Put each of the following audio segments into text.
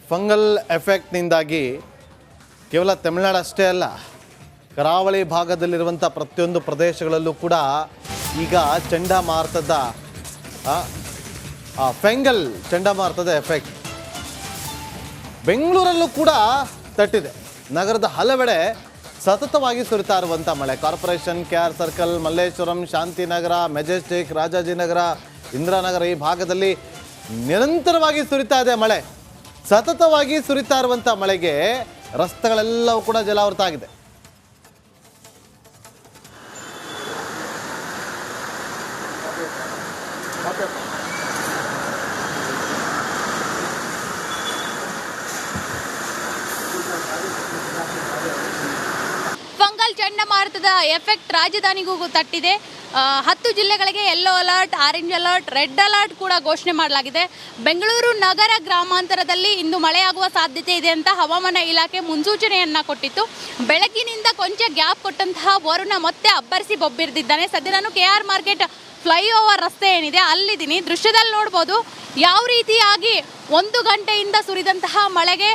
Fungal ಎಫೆಕ್ಟ್ನಿಂದಾಗಿ ಕೇವಲ ತಮಿಳುನಾಡು ಅಷ್ಟೇ ಅಲ್ಲ, ಕರಾವಳಿ ಭಾಗದಲ್ಲಿರುವಂಥ ಪ್ರತಿಯೊಂದು ಪ್ರದೇಶಗಳಲ್ಲೂ ಕೂಡ ಈಗ ಚಂಡಮಾರುತದ ಫಂಗಲ್ ಚಂಡಮಾರುತದ ಎಫೆಕ್ಟ್ ಬೆಂಗಳೂರಲ್ಲೂ ಕೂಡ ತಟ್ಟಿದೆ. ನಗರದ ಹಲವೆಡೆ ಸತತವಾಗಿ ಸುರಿತಾ ಇರುವಂಥ ಮಳೆ. Corporation, KR circle, Malleshwaram, Shantinagar, Majestic, Rajajinagar, Indiranagar ಈ ಭಾಗದಲ್ಲಿ ನಿರಂತರವಾಗಿ ಸುರಿತಾ ಇದೆ ಮಳೆ. ಸತತವಾಗಿ ಸುರಿತಾ ಇರುವಂಥ ಮಳೆಗೆ ರಸ್ತೆಗಳೆಲ್ಲವೂ ಕೂಡ ಜಲಾವೃತ ಆಗಿದೆ. ಫಂಗಲ್ ಚಂಡಮಾರುತದ ಎಫೆಕ್ಟ್ ರಾಜಧಾನಿಗೂ ತಟ್ಟಿದೆ. 10 ಜಿಲ್ಲೆಗಳಿಗೆ yellow alert, orange alert, red alert ಕೂಡ ಘೋಷಣೆ ಮಾಡಲಾಗಿದೆ. ಬೆಂಗಳೂರು ನಗರ ಗ್ರಾಮಾಂತರದಲ್ಲಿ ಇಂದು ಮಳೆಯಾಗುವ ಸಾಧ್ಯತೆ ಇದೆ ಅಂತ ಹವಾಮಾನ ಇಲಾಖೆ ಮುನ್ಸೂಚನೆಯನ್ನ ಕೊಟ್ಟಿತ್ತು. ಬೆಳಗಿನಿಂದ ಕೊಂಚ ಗ್ಯಾಪ್ ಕೊಟ್ಟಂತಹ ವರುಣ ಮತ್ತೆ ಅಬ್ಬರಿಸಿ ಬೊಬ್ಬಿರ್ದಿದ್ದಾನೆ. ಸದ್ಯ ನಾನು KR ಮಾರ್ಕೆಟ್ ಫ್ಲೈಓವರ್ ರಸ್ತೆ ಏನಿದೆ ಅಲ್ಲಿದ್ದೀನಿ. ದೃಶ್ಯದಲ್ಲಿ ನೋಡ್ಬೋದು ಯಾವ ರೀತಿಯಾಗಿ 1 ಗಂಟೆಯಿಂದ ಸುರಿದಂತಹ ಮಳೆಗೆ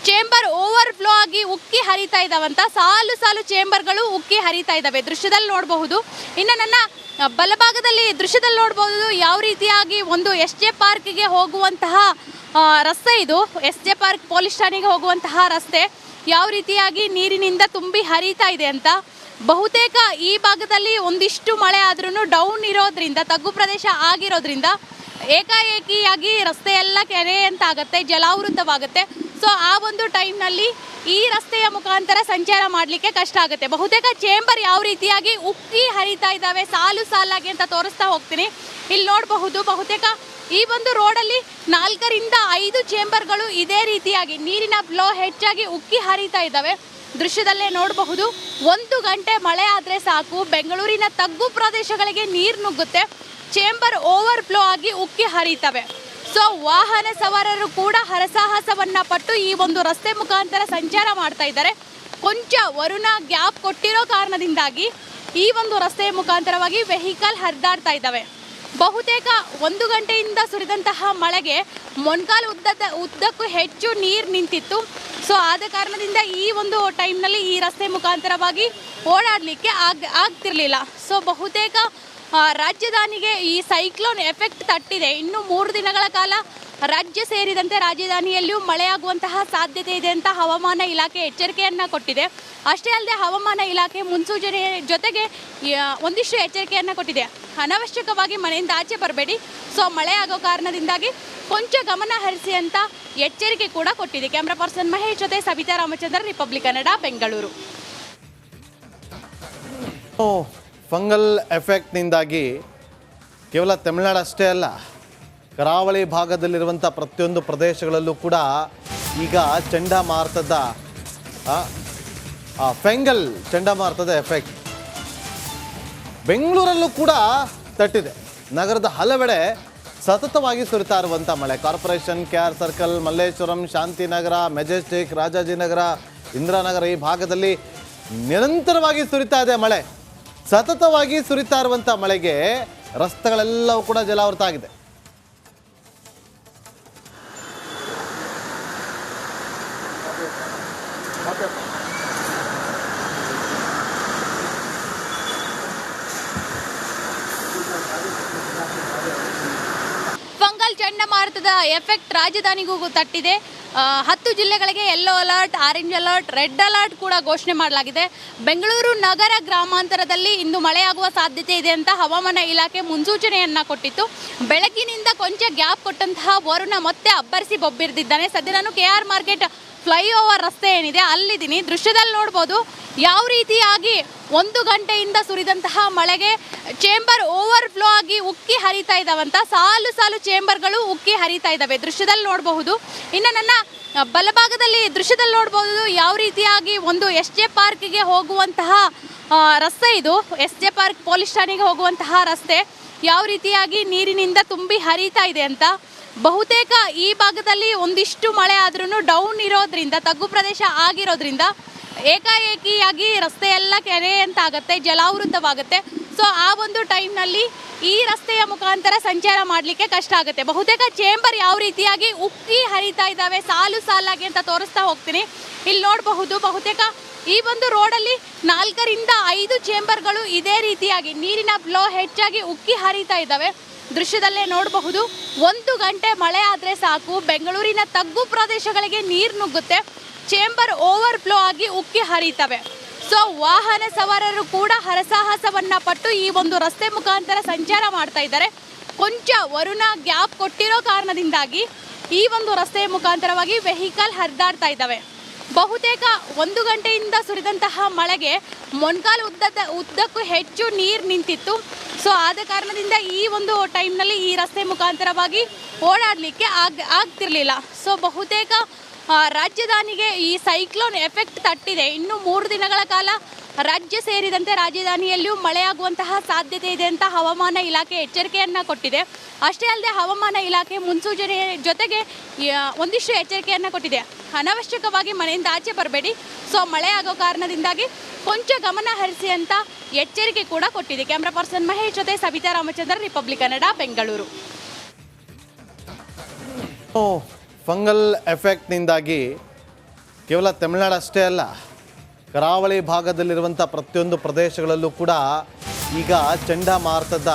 ಚೇಂಬರ್ ಓವರ್ಫ್ಲೋ ಆಗಿ ಉಕ್ಕಿ ಹರಿತಾ ಇದ್ದಾವಂತ. ಸಾಲು ಸಾಲು ಚೇಂಬರ್ಗಳು ಉಕ್ಕಿ ಹರಿತಾ ಇದ್ದಾವೆ. ದೃಶ್ಯದಲ್ಲಿ ನೋಡಬಹುದು. ಇನ್ನು ನನ್ನ ಬಲಭಾಗದಲ್ಲಿ ದೃಶ್ಯದಲ್ಲಿ ನೋಡಬಹುದು ಯಾವ ರೀತಿಯಾಗಿ ಒಂದು SJ ಪಾರ್ಕ್ಗೆ ಹೋಗುವಂತಹ ರಸ್ತೆ ಇದು. SJ ಪಾರ್ಕ್ ಪೊಲೀಸ್ ಠಾಣೆಗೆ ಹೋಗುವಂತಹ ರಸ್ತೆ ಯಾವ ರೀತಿಯಾಗಿ ನೀರಿನಿಂದ ತುಂಬಿ ಹರಿತಾ ಇದೆ ಅಂತ. ಬಹುತೇಕ ಈ ಭಾಗದಲ್ಲಿ ಒಂದಿಷ್ಟು ಮಳೆ ಆದ್ರೂ ಡೌನ್ ಇರೋದ್ರಿಂದ, ತಗ್ಗು ಪ್ರದೇಶ ಆಗಿರೋದ್ರಿಂದ ಏಕಾಏಕಿಯಾಗಿ ರಸ್ತೆ ಎಲ್ಲ ಕೆರೆ ಅಂತ ಆಗುತ್ತೆ, ಜಲಾವೃತವಾಗುತ್ತೆ. ಸೊ ಆ ಒಂದು ಟೈಮ್ನಲ್ಲಿ ಈ ರಸ್ತೆಯ ಮುಖಾಂತರ ಸಂಚಾರ ಮಾಡಲಿಕ್ಕೆ ಕಷ್ಟ ಆಗುತ್ತೆ. ಬಹುತೇಕ ಚೇಂಬರ್ ಯಾವ ರೀತಿಯಾಗಿ ಉಕ್ಕಿ ಹರಿತಾ ಇದ್ದಾವೆ ಸಾಲು ಸಾಲಾಗಿ ಅಂತ ತೋರಿಸ್ತಾ ಹೋಗ್ತೀನಿ. ಇಲ್ಲಿ ನೋಡಬಹುದು ಬಹುತೇಕ ಈ ಒಂದು ರೋಡಲ್ಲಿ 4 ರಿಂದ 5 ಚೇಂಬರ್ಗಳು ಇದೇ ರೀತಿಯಾಗಿ ನೀರಿನ ಫ್ಲೋ ಹೆಚ್ಚಾಗಿ ಉಕ್ಕಿ ಹರಿತಾ ಇದ್ದಾವೆ. ದೃಶ್ಯದಲ್ಲೇ ನೋಡಬಹುದು 1 ಗಂಟೆ ಮಳೆ ಆದರೆ ಸಾಕು ಬೆಂಗಳೂರಿನ ತಗ್ಗು ಪ್ರದೇಶಗಳಿಗೆ ನೀರು ನುಗ್ಗುತ್ತೆ. ಚೇಂಬರ್ ಓವರ್ಫ್ಲೋ ಆಗಿ ಉಕ್ಕಿ ಹರಿತವೆ. ಸೊ ವಾಹನ ಸವಾರರು ಕೂಡ ಹರಸಾಹಸವನ್ನ ಪಟ್ಟು ಈ ಒಂದು ರಸ್ತೆ ಮುಖಾಂತರ ಸಂಚಾರ ಮಾಡ್ತಾ ಇದ್ದಾರೆ. ಕೊಂಚ ವರುಣ ಗ್ಯಾಪ್ ಕೊಟ್ಟಿರೋ ಕಾರಣದಿಂದಾಗಿ ಈ ಒಂದು ರಸ್ತೆಯ ಮುಖಾಂತರವಾಗಿ ವೆಹಿಕಲ್ ಹರಿದಾಡ್ತಾ ಇದ್ದಾವೆ. ಬಹುತೇಕ 1 ಗಂಟೆಯಿಂದ ಸುರಿದಂತಹ ಮಳೆಗೆ ಮೊಣಕಾಲು ಉದ್ದಕ್ಕೂ ಹೆಚ್ಚು ನೀರು ನಿಂತಿತ್ತು. ಸೊ ಆದ ಕಾರಣದಿಂದ ಈ ಒಂದು ಟೈಮ್ನಲ್ಲಿ ಈ ರಸ್ತೆ ಮುಖಾಂತರವಾಗಿ ಓಡಾಡಲಿಕ್ಕೆ ಆಗ್ತಿರ್ಲಿಲ್ಲ. ಸೊ ಬಹುತೇಕ ರಾಜಧಾನಿಗೆ ಈ ಸೈಕ್ಲೋನ್ ಎಫೆಕ್ಟ್ ತಟ್ಟಿದೆ. ಇನ್ನು 3 ದಿನಗಳ ಕಾಲ ರಾಜ್ಯ ಸೇರಿದಂತೆ ರಾಜಧಾನಿಯಲ್ಲಿಯೂ ಮಳೆಯಾಗುವಂತಹ ಸಾಧ್ಯತೆ ಇದೆ ಅಂತ ಹವಾಮಾನ ಇಲಾಖೆ ಎಚ್ಚರಿಕೆಯನ್ನು ಕೊಟ್ಟಿದೆ. ಅಷ್ಟೇ ಅಲ್ಲದೆ ಹವಾಮಾನ ಇಲಾಖೆ ಮುನ್ಸೂಚನೆ ಜೊತೆಗೆ ಒಂದಿಷ್ಟು ಎಚ್ಚರಿಕೆಯನ್ನು ಕೊಟ್ಟಿದೆ. ಅನವಶ್ಯಕವಾಗಿ ಮನೆಯಿಂದ ಆಚೆ ಬರಬೇಡಿ, ಸೊ ಮಳೆ ಆಗೋ ಕಾರಣದಿಂದಾಗಿ ಕೊಂಚ ಗಮನ ಹರಿಸಿ ಅಂತ ಎಚ್ಚರಿಕೆ ಕೂಡ ಕೊಟ್ಟಿದೆ. ಕ್ಯಾಮ್ರಾ ಪರ್ಸನ್ ಮಹೇಶ್ ಜೊತೆ ಸವಿತಾ ರಾಮಚಂದ್ರ, ರಿಪಬ್ಲಿಕ್ ಕನ್ನಡ, ಬೆಂಗಳೂರು. ಫಂಗಲ್ ಎಫೆಕ್ಟ್ನಿಂದಾಗಿ ಕೇವಲ ತಮಿಳುನಾಡು ಅಷ್ಟೇ ಅಲ್ಲ, ಕರಾವಳಿ ಭಾಗದಲ್ಲಿರುವಂಥ ಪ್ರತಿಯೊಂದು ಪ್ರದೇಶಗಳಲ್ಲೂ ಕೂಡ ಈಗ ಚಂಡಮಾರುತದ ಫಂಗಲ್ ಚಂಡಮಾರುತದ ಎಫೆಕ್ಟ್ ಬೆಂಗಳೂರಲ್ಲೂ ಕೂಡ ತಟ್ಟಿದೆ. ನಗರದ ಹಲವೆಡೆ ಸತತವಾಗಿ ಸುರಿತಾ ಇರುವಂಥ ಮಳೆ. Corporation, KR circle, Malleshwaram, Shantinagar, Majestic, Rajajinagar, Indiranagar ಈ ಭಾಗದಲ್ಲಿ ನಿರಂತರವಾಗಿ ಸುರಿತಾ ಇದೆ ಮಳೆ. ಸತತವಾಗಿ ಸುರಿತಾ ಇರುವಂಥ ಮಳೆಗೆ ರಸ್ತೆಗಳೆಲ್ಲವೂ ಕೂಡ ಜಲಾವೃತ ಆಗಿದೆ. ಫಂಗಲ್ ಚಂಡಮಾರುತದ ಎಫೆಕ್ಟ್ ರಾಜಧಾನಿಗೂ ತಟ್ಟಿದೆ. 10 ಜಿಲ್ಲೆಗಳಿಗೆ yellow alert, orange alert, red alert ಕೂಡ ಘೋಷಣೆ ಮಾಡಲಾಗಿದೆ. ಬೆಂಗಳೂರು ನಗರ ಗ್ರಾಮಾಂತರದಲ್ಲಿ ಇಂದು ಮಳೆಯಾಗುವ ಸಾಧ್ಯತೆ ಇದೆ ಅಂತ ಹವಾಮಾನ ಇಲಾಖೆ ಮುನ್ಸೂಚನೆಯನ್ನ ಕೊಟ್ಟಿತ್ತು. ಬೆಳಗಿನಿಂದ ಕೊಂಚ ಗ್ಯಾಪ್ ಕೊಟ್ಟಂತಹ ವರುಣ ಮತ್ತೆ ಅಬ್ಬರಿಸಿ ಬೊಬ್ಬಿರ್ದಿದ್ದಾನೆ. ಸದ್ಯ ನಾನು KR ಮಾರ್ಕೆಟ್ ಫ್ಲೈಓವರ್ ರಸ್ತೆ ಏನಿದೆ ಅಲ್ಲಿದ್ದೀನಿ. ದೃಶ್ಯದಲ್ಲಿ ನೋಡ್ಬೋದು ಯಾವ ರೀತಿಯಾಗಿ 1 ಗಂಟೆಯಿಂದ ಸುರಿದಂತಹ ಮಳೆಗೆ ಚೇಂಬರ್ ಓವರ್ಫ್ಲೋ ಆಗಿ ಉಕ್ಕಿ ಹರಿತಾ ಇದ್ದಾವಂತ. ಸಾಲು ಸಾಲು ಚೇಂಬರ್ಗಳು ಉಕ್ಕಿ ಹರಿತಾ ಇದ್ದಾವೆ. ದೃಶ್ಯದಲ್ಲಿ ನೋಡಬಹುದು. ಇನ್ನು ನನ್ನ ಬಲಭಾಗದಲ್ಲಿ ದೃಶ್ಯದಲ್ಲಿ ನೋಡಬಹುದು ಯಾವ ರೀತಿಯಾಗಿ ಒಂದು SJ ಪಾರ್ಕ್ಗೆ ಹೋಗುವಂತಹ ರಸ್ತೆ ಇದು. SJ ಪಾರ್ಕ್ ಪೊಲೀಸ್ ಠಾಣೆಗೆ ಹೋಗುವಂತಹ ರಸ್ತೆ ಯಾವ ರೀತಿಯಾಗಿ ನೀರಿನಿಂದ ತುಂಬಿ ಹರಿತಾ ಇದೆ ಅಂತ. ಬಹುತೇಕ ಈ ಭಾಗದಲ್ಲಿ ಒಂದಿಷ್ಟು ಮಳೆ ಆದ್ರೂ ಡೌನ್ ಇರೋದ್ರಿಂದ, ತಗ್ಗು ಪ್ರದೇಶ ಆಗಿರೋದ್ರಿಂದ ಏಕಾಏಕಿಯಾಗಿ ರಸ್ತೆ ಎಲ್ಲ ಕೆರೆ ಅಂತ ಆಗುತ್ತೆ, ಜಲಾವೃತವಾಗುತ್ತೆ. ಸೊ ಆ ಒಂದು ಟೈಮ್ನಲ್ಲಿ ಈ ರಸ್ತೆಯ ಮುಖಾಂತರ ಸಂಚಾರ ಮಾಡಲಿಕ್ಕೆ ಕಷ್ಟ ಆಗುತ್ತೆ. ಬಹುತೇಕ ಚೇಂಬರ್ ಯಾವ ರೀತಿಯಾಗಿ ಉಕ್ಕಿ ಹರಿತಾ ಇದ್ದಾವೆ ಸಾಲು ಸಾಲಾಗಿ ಅಂತ ತೋರಿಸ್ತಾ ಹೋಗ್ತೀನಿ. ಇಲ್ಲಿ ನೋಡಬಹುದು, ಬಹುತೇಕ ಈ ಒಂದು ರೋಡಲ್ಲಿ 4 ರಿಂದ 5 ಚೇಂಬರ್ಗಳು ಇದೇ ರೀತಿಯಾಗಿ ನೀರಿನ ಫ್ಲೋ ಹೆಚ್ಚಾಗಿ ಉಕ್ಕಿ ಹರಿತಾ ಇದ್ದಾವೆ. ದೃಶ್ಯದಲ್ಲೇ ನೋಡಬಹುದು, 1 ಗಂಟೆ ಮಳೆ ಆದರೆ ಸಾಕು ಬೆಂಗಳೂರಿನ ತಗ್ಗು ಪ್ರದೇಶಗಳಿಗೆ ನೀರು ನುಗ್ಗುತ್ತೆ, ಚೇಂಬರ್ ಓವರ್ ಫ್ಲೋ ಆಗಿ ಉಕ್ಕಿ ಹರಿತವೆ. ಸೊ ವಾಹನ ಸವಾರರು ಕೂಡ ಹರಸಾಹಸವನ್ನ ಪಟ್ಟು ಈ ಒಂದು ರಸ್ತೆ ಮುಖಾಂತರ ಸಂಚಾರ ಮಾಡ್ತಾ ಇದ್ದಾರೆ. ಕೊಂಚ ವರುಣ ಗ್ಯಾಪ್ ಕೊಟ್ಟಿರೋ ಕಾರಣದಿಂದಾಗಿ ಈ ಒಂದು ರಸ್ತೆಯ ಮುಖಾಂತರವಾಗಿ ವೆಹಿಕಲ್ ಹರಿದಾಡ್ತಾ ಇದ್ದಾವೆ. ಬಹುತೇಕ 1 ಗಂಟೆಯಿಂದ ಸುರಿದಂತಹ ಮಳೆಗೆ ಮೊಣಕಾಲು ಉದ್ದಕ್ಕೂ ಹೆಚ್ಚು ನೀರು ನಿಂತಿತ್ತು. ಸೊ ಆದ ಕಾರಣದಿಂದ ಈ ಒಂದು ಟೈಮ್ನಲ್ಲಿ ಈ ರಸ್ತೆ ಮುಖಾಂತರವಾಗಿ ಓಡಾಡಲಿಕ್ಕೆ ಆಗ್ತಿರ್ಲಿಲ್ಲ. ಸೊ ಬಹುತೇಕ ರಾಜಧಾನಿಗೆ ಈ ಸೈಕ್ಲೋನ್ ಎಫೆಕ್ಟ್ ತಟ್ಟಿದೆ. ಇನ್ನು 3 ದಿನಗಳ ಕಾಲ ರಾಜ್ಯ ಸೇರಿದಂತೆ ರಾಜಧಾನಿಯಲ್ಲಿಯೂ ಮಳೆಯಾಗುವಂತಹ ಸಾಧ್ಯತೆ ಇದೆ ಅಂತ ಹವಾಮಾನ ಇಲಾಖೆ ಎಚ್ಚರಿಕೆಯನ್ನು ಕೊಟ್ಟಿದೆ. ಅಷ್ಟೇ ಅಲ್ಲದೆ ಹವಾಮಾನ ಇಲಾಖೆ ಮುನ್ಸೂಚನೆ ಜೊತೆಗೆ ಒಂದಿಷ್ಟು ಎಚ್ಚರಿಕೆಯನ್ನು ಕೊಟ್ಟಿದೆ. ಅನವಶ್ಯಕವಾಗಿ ಮನೆಯಿಂದ ಆಚೆ ಬರಬೇಡಿ, ಸೊ ಮಳೆ ಆಗೋ ಕಾರಣದಿಂದಾಗಿ ಕೊಂಚ ಗಮನ ಹರಿಸಿ ಅಂತ ಎಚ್ಚರಿಕೆ ಕೂಡ ಕೊಟ್ಟಿದೆ. ಕ್ಯಾಮ್ರಾ ಪರ್ಸನ್ ಮಹೇಶ್ ಜೊತೆ ಸವಿತಾ ರಾಮಚಂದ್ರ, ರಿಪಬ್ಲಿಕ್ ಕನ್ನಡ, ಬೆಂಗಳೂರು. ಫಂಗಲ್ ಎಫೆಕ್ಟ್ನಿಂದಾಗಿ ಕೇವಲ ತಮಿಳುನಾಡು ಅಷ್ಟೇ ಅಲ್ಲ, ಕರಾವಳಿ ಭಾಗದಲ್ಲಿರುವಂಥ ಪ್ರತಿಯೊಂದು ಪ್ರದೇಶಗಳಲ್ಲೂ ಕೂಡ ಈಗ ಚಂಡಮಾರುತದ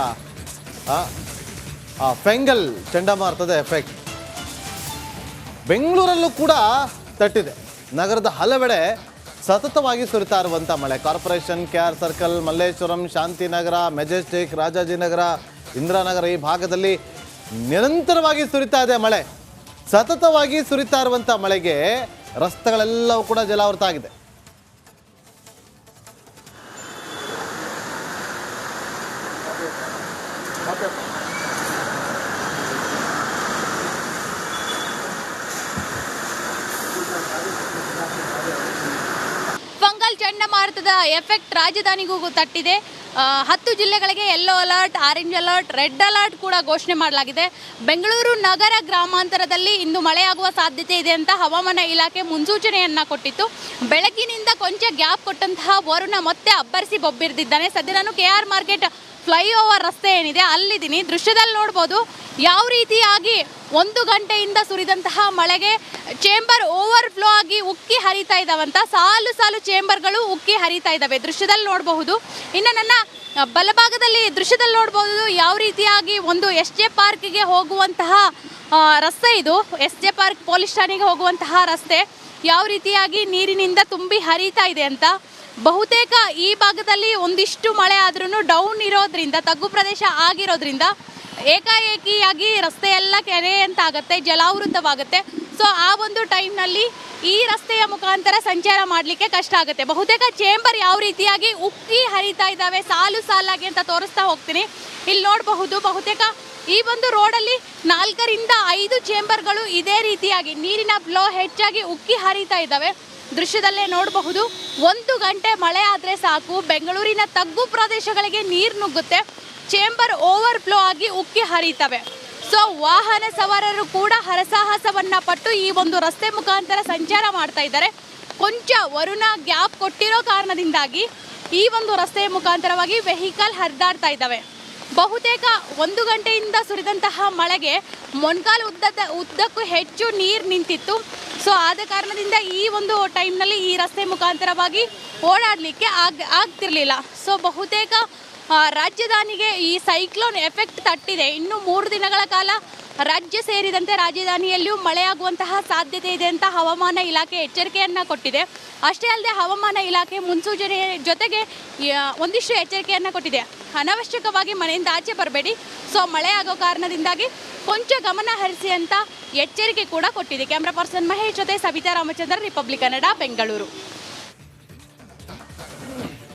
ಫಂಗಲ್ ಚಂಡಮಾರುತದ ಎಫೆಕ್ಟ್ ಬೆಂಗಳೂರಲ್ಲೂ ಕೂಡ ತಟ್ಟಿದೆ. ನಗರದ ಹಲವೆಡೆ ಸತತವಾಗಿ ಸುರಿತಾ ಇರುವಂಥ ಮಳೆ. Corporation, KR circle, Malleshwaram, Shantinagar, Majestic, Rajajinagar, Indiranagar ಈ ಭಾಗದಲ್ಲಿ ನಿರಂತರವಾಗಿ ಸುರಿತಾ ಇದೆ ಮಳೆ. ಸತತವಾಗಿ ಸುರಿತಾ ಇರುವಂಥ ಮಳೆಗೆ ರಸ್ತೆಗಳೆಲ್ಲವೂ ಕೂಡ ಜಲಾವೃತ ಆಗಿದೆ. ಫಂಗಲ್ ಚಂಡಮಾರುತದ ಎಫೆಕ್ಟ್ ರಾಜಧಾನಿಗೂ ತಟ್ಟಿದೆ. 10 ಜಿಲ್ಲೆಗಳಿಗೆ yellow alert, orange alert, red alert ಕೂಡ ಘೋಷಣೆ ಮಾಡಲಾಗಿದೆ. ಬೆಂಗಳೂರು ನಗರ ಗ್ರಾಮಾಂತರದಲ್ಲಿ ಇಂದು ಮಳೆಯಾಗುವ ಸಾಧ್ಯತೆ ಇದೆ ಅಂತ ಹವಾಮಾನ ಇಲಾಖೆ ಮುನ್ಸೂಚನೆಯನ್ನ ಕೊಟ್ಟಿತ್ತು. ಬೆಳಗ್ಗಿನಿಂದ ಕೊಂಚ ಗ್ಯಾಪ್ ಕೊಟ್ಟಂತಹ ವರುಣ ಮತ್ತೆ ಅಬ್ಬರಿಸಿ ಬೊಬ್ಬಿರ್ದಿದ್ದಾನೆ. ಸದ್ಯ ನಾನು KR ಮಾರ್ಕೆಟ್ ಫ್ಲೈಓವರ್ ರಸ್ತೆ ಏನಿದೆ ಅಲ್ಲಿದ್ದೀನಿ. ದೃಶ್ಯದಲ್ಲಿ ನೋಡ್ಬೋದು ಯಾವ ರೀತಿಯಾಗಿ 1 ಗಂಟೆಯಿಂದ ಸುರಿದಂತಹ ಮಳೆಗೆ ಚೇಂಬರ್ ಓವರ್ ಫ್ಲೋ ಆಗಿ ಉಕ್ಕಿ ಹರಿತಾ ಇದ್ದಾವಂತ. ಸಾಲು ಸಾಲು ಚೇಂಬರ್ಗಳು ಉಕ್ಕಿ ಹರಿತಾ ಇದ್ದಾವೆ. ದೃಶ್ಯದಲ್ಲಿ ನೋಡಬಹುದು. ಇನ್ನು ನನ್ನ ಬಲಭಾಗದಲ್ಲಿ ದೃಶ್ಯದಲ್ಲಿ ನೋಡಬಹುದು ಯಾವ ರೀತಿಯಾಗಿ ಒಂದು SJ ಪಾರ್ಕ್ಗೆ ಹೋಗುವಂತಹ ರಸ್ತೆ ಇದು. SJ ಪಾರ್ಕ್ ಪೊಲೀಸ್ ಠಾಣೆಗೆ ಹೋಗುವಂತಹ ರಸ್ತೆ ಯಾವ ರೀತಿಯಾಗಿ ನೀರಿನಿಂದ ತುಂಬಿ ಹರಿತಾ ಇದೆ ಅಂತ. ಬಹುತೇಕ ಈ ಭಾಗದಲ್ಲಿ ಒಂದಿಷ್ಟು ಮಳೆ ಆದ್ರೂ ಡೌನ್ ಇರೋದ್ರಿಂದ, ತಗ್ಗು ಪ್ರದೇಶ ಆಗಿರೋದ್ರಿಂದ ಏಕಾಏಕಿಯಾಗಿ ರಸ್ತೆ ಎಲ್ಲ ಕೆರೆ ಅಂತ ಆಗುತ್ತೆ, ಜಲಾವೃತವಾಗುತ್ತೆ. ಸೊ ಆ ಒಂದು ಟೈಮ್ನಲ್ಲಿ ಈ ರಸ್ತೆಯ ಮುಖಾಂತರ ಸಂಚಾರ ಮಾಡಲಿಕ್ಕೆ ಕಷ್ಟ ಆಗುತ್ತೆ. ಬಹುತೇಕ ಚೇಂಬರ್ ಯಾವ ರೀತಿಯಾಗಿ ಉಕ್ಕಿ ಹರಿತಾ ಇದ್ದಾವೆ ಸಾಲು ಸಾಲಾಗಿ ಅಂತ ತೋರಿಸ್ತಾ ಹೋಗ್ತೀನಿ. ಇಲ್ಲಿ ನೋಡಬಹುದು, ಬಹುತೇಕ ಈ ಒಂದು ರೋಡಲ್ಲಿ 4 ರಿಂದ 5 ಚೇಂಬರ್ಗಳು ಇದೇ ರೀತಿಯಾಗಿ ನೀರಿನ ಫ್ಲೋ ಹೆಚ್ಚಾಗಿ ಉಕ್ಕಿ ಹರಿತಾ ಇದ್ದಾವೆ. ದೃಶ್ಯದಲ್ಲೇ ನೋಡಬಹುದು, 1 ಗಂಟೆ ಮಳೆ ಆದರೆ ಸಾಕು ಬೆಂಗಳೂರಿನ ತಗ್ಗು ಪ್ರದೇಶಗಳಿಗೆ ನೀರು ನುಗ್ಗುತ್ತೆ, ಚೇಂಬರ್ ಓವರ್ ಫ್ಲೋ ಆಗಿ ಉಕ್ಕಿ ಹರಿತವೆ. ಸೊ ವಾಹನ ಸವಾರರು ಕೂಡ ಹರಸಾಹಸವನ್ನ ಪಟ್ಟು ಈ ಒಂದು ರಸ್ತೆ ಮುಖಾಂತರ ಸಂಚಾರ ಮಾಡ್ತಾ ಇದ್ದಾರೆ. ಕೊಂಚ ವರುಣ ಗ್ಯಾಪ್ ಕೊಟ್ಟಿರೋ ಕಾರಣದಿಂದಾಗಿ ಈ ಒಂದು ರಸ್ತೆಯ ಮುಖಾಂತರವಾಗಿ ವೆಹಿಕಲ್ ಹರಿದಾಡ್ತಾ ಇದ್ದಾವೆ. ಬಹುತೇಕ 1 ಗಂಟೆಯಿಂದ ಸುರಿದಂತಹ ಮಳೆಗೆ ಮೊಣಕಾಲು ಉದ್ದಕ್ಕೂ ಹೆಚ್ಚು ನೀರು ನಿಂತಿತ್ತು. ಸೊ ಆದ ಕಾರಣದಿಂದ ಈ ಒಂದು ಟೈಮ್ನಲ್ಲಿ ಈ ರಸ್ತೆ ಮುಖಾಂತರವಾಗಿ ಓಡಾಡಲಿಕ್ಕೆ ಆಗ್ತಿರ್ಲಿಲ್ಲ. ಸೊ ಬಹುತೇಕ ರಾಜಧಾನಿಗೆ ಈ ಸೈಕ್ಲೋನ್ ಎಫೆಕ್ಟ್ ತಟ್ಟಿದೆ. ಇನ್ನು 3 ದಿನಗಳ ಕಾಲ ರಾಜ್ಯ ಸೇರಿದಂತೆ ರಾಜಧಾನಿಯಲ್ಲಿಯೂ ಮಳೆಯಾಗುವಂತಹ ಸಾಧ್ಯತೆ ಇದೆ ಅಂತ ಹವಾಮಾನ ಇಲಾಖೆ ಎಚ್ಚರಿಕೆಯನ್ನು ಕೊಟ್ಟಿದೆ. ಅಷ್ಟೇ ಅಲ್ಲದೆ ಹವಾಮಾನ ಇಲಾಖೆ ಮುನ್ಸೂಚನೆ ಜೊತೆಗೆ ಒಂದಿಷ್ಟು ಎಚ್ಚರಿಕೆಯನ್ನು ಕೊಟ್ಟಿದೆ. ಅನವಶ್ಯಕವಾಗಿ ಮನೆಯಿಂದ ಆಚೆ ಬರಬೇಡಿ, ಸೊ ಮಳೆ ಆಗೋ ಕಾರಣದಿಂದಾಗಿ ಕೊಂಚ ಗಮನ ಹರಿಸಿ ಅಂತ ಎಚ್ಚರಿಕೆ ಕೂಡ ಕೊಟ್ಟಿದೆ. ಕ್ಯಾಮ್ರಾ ಪರ್ಸನ್ ಮಹೇಶ್ ಜೊತೆ ಸವಿತಾ ರಾಮಚಂದ್ರ, ರಿಪಬ್ಲಿಕ್ ಕನ್ನಡ, ಬೆಂಗಳೂರು.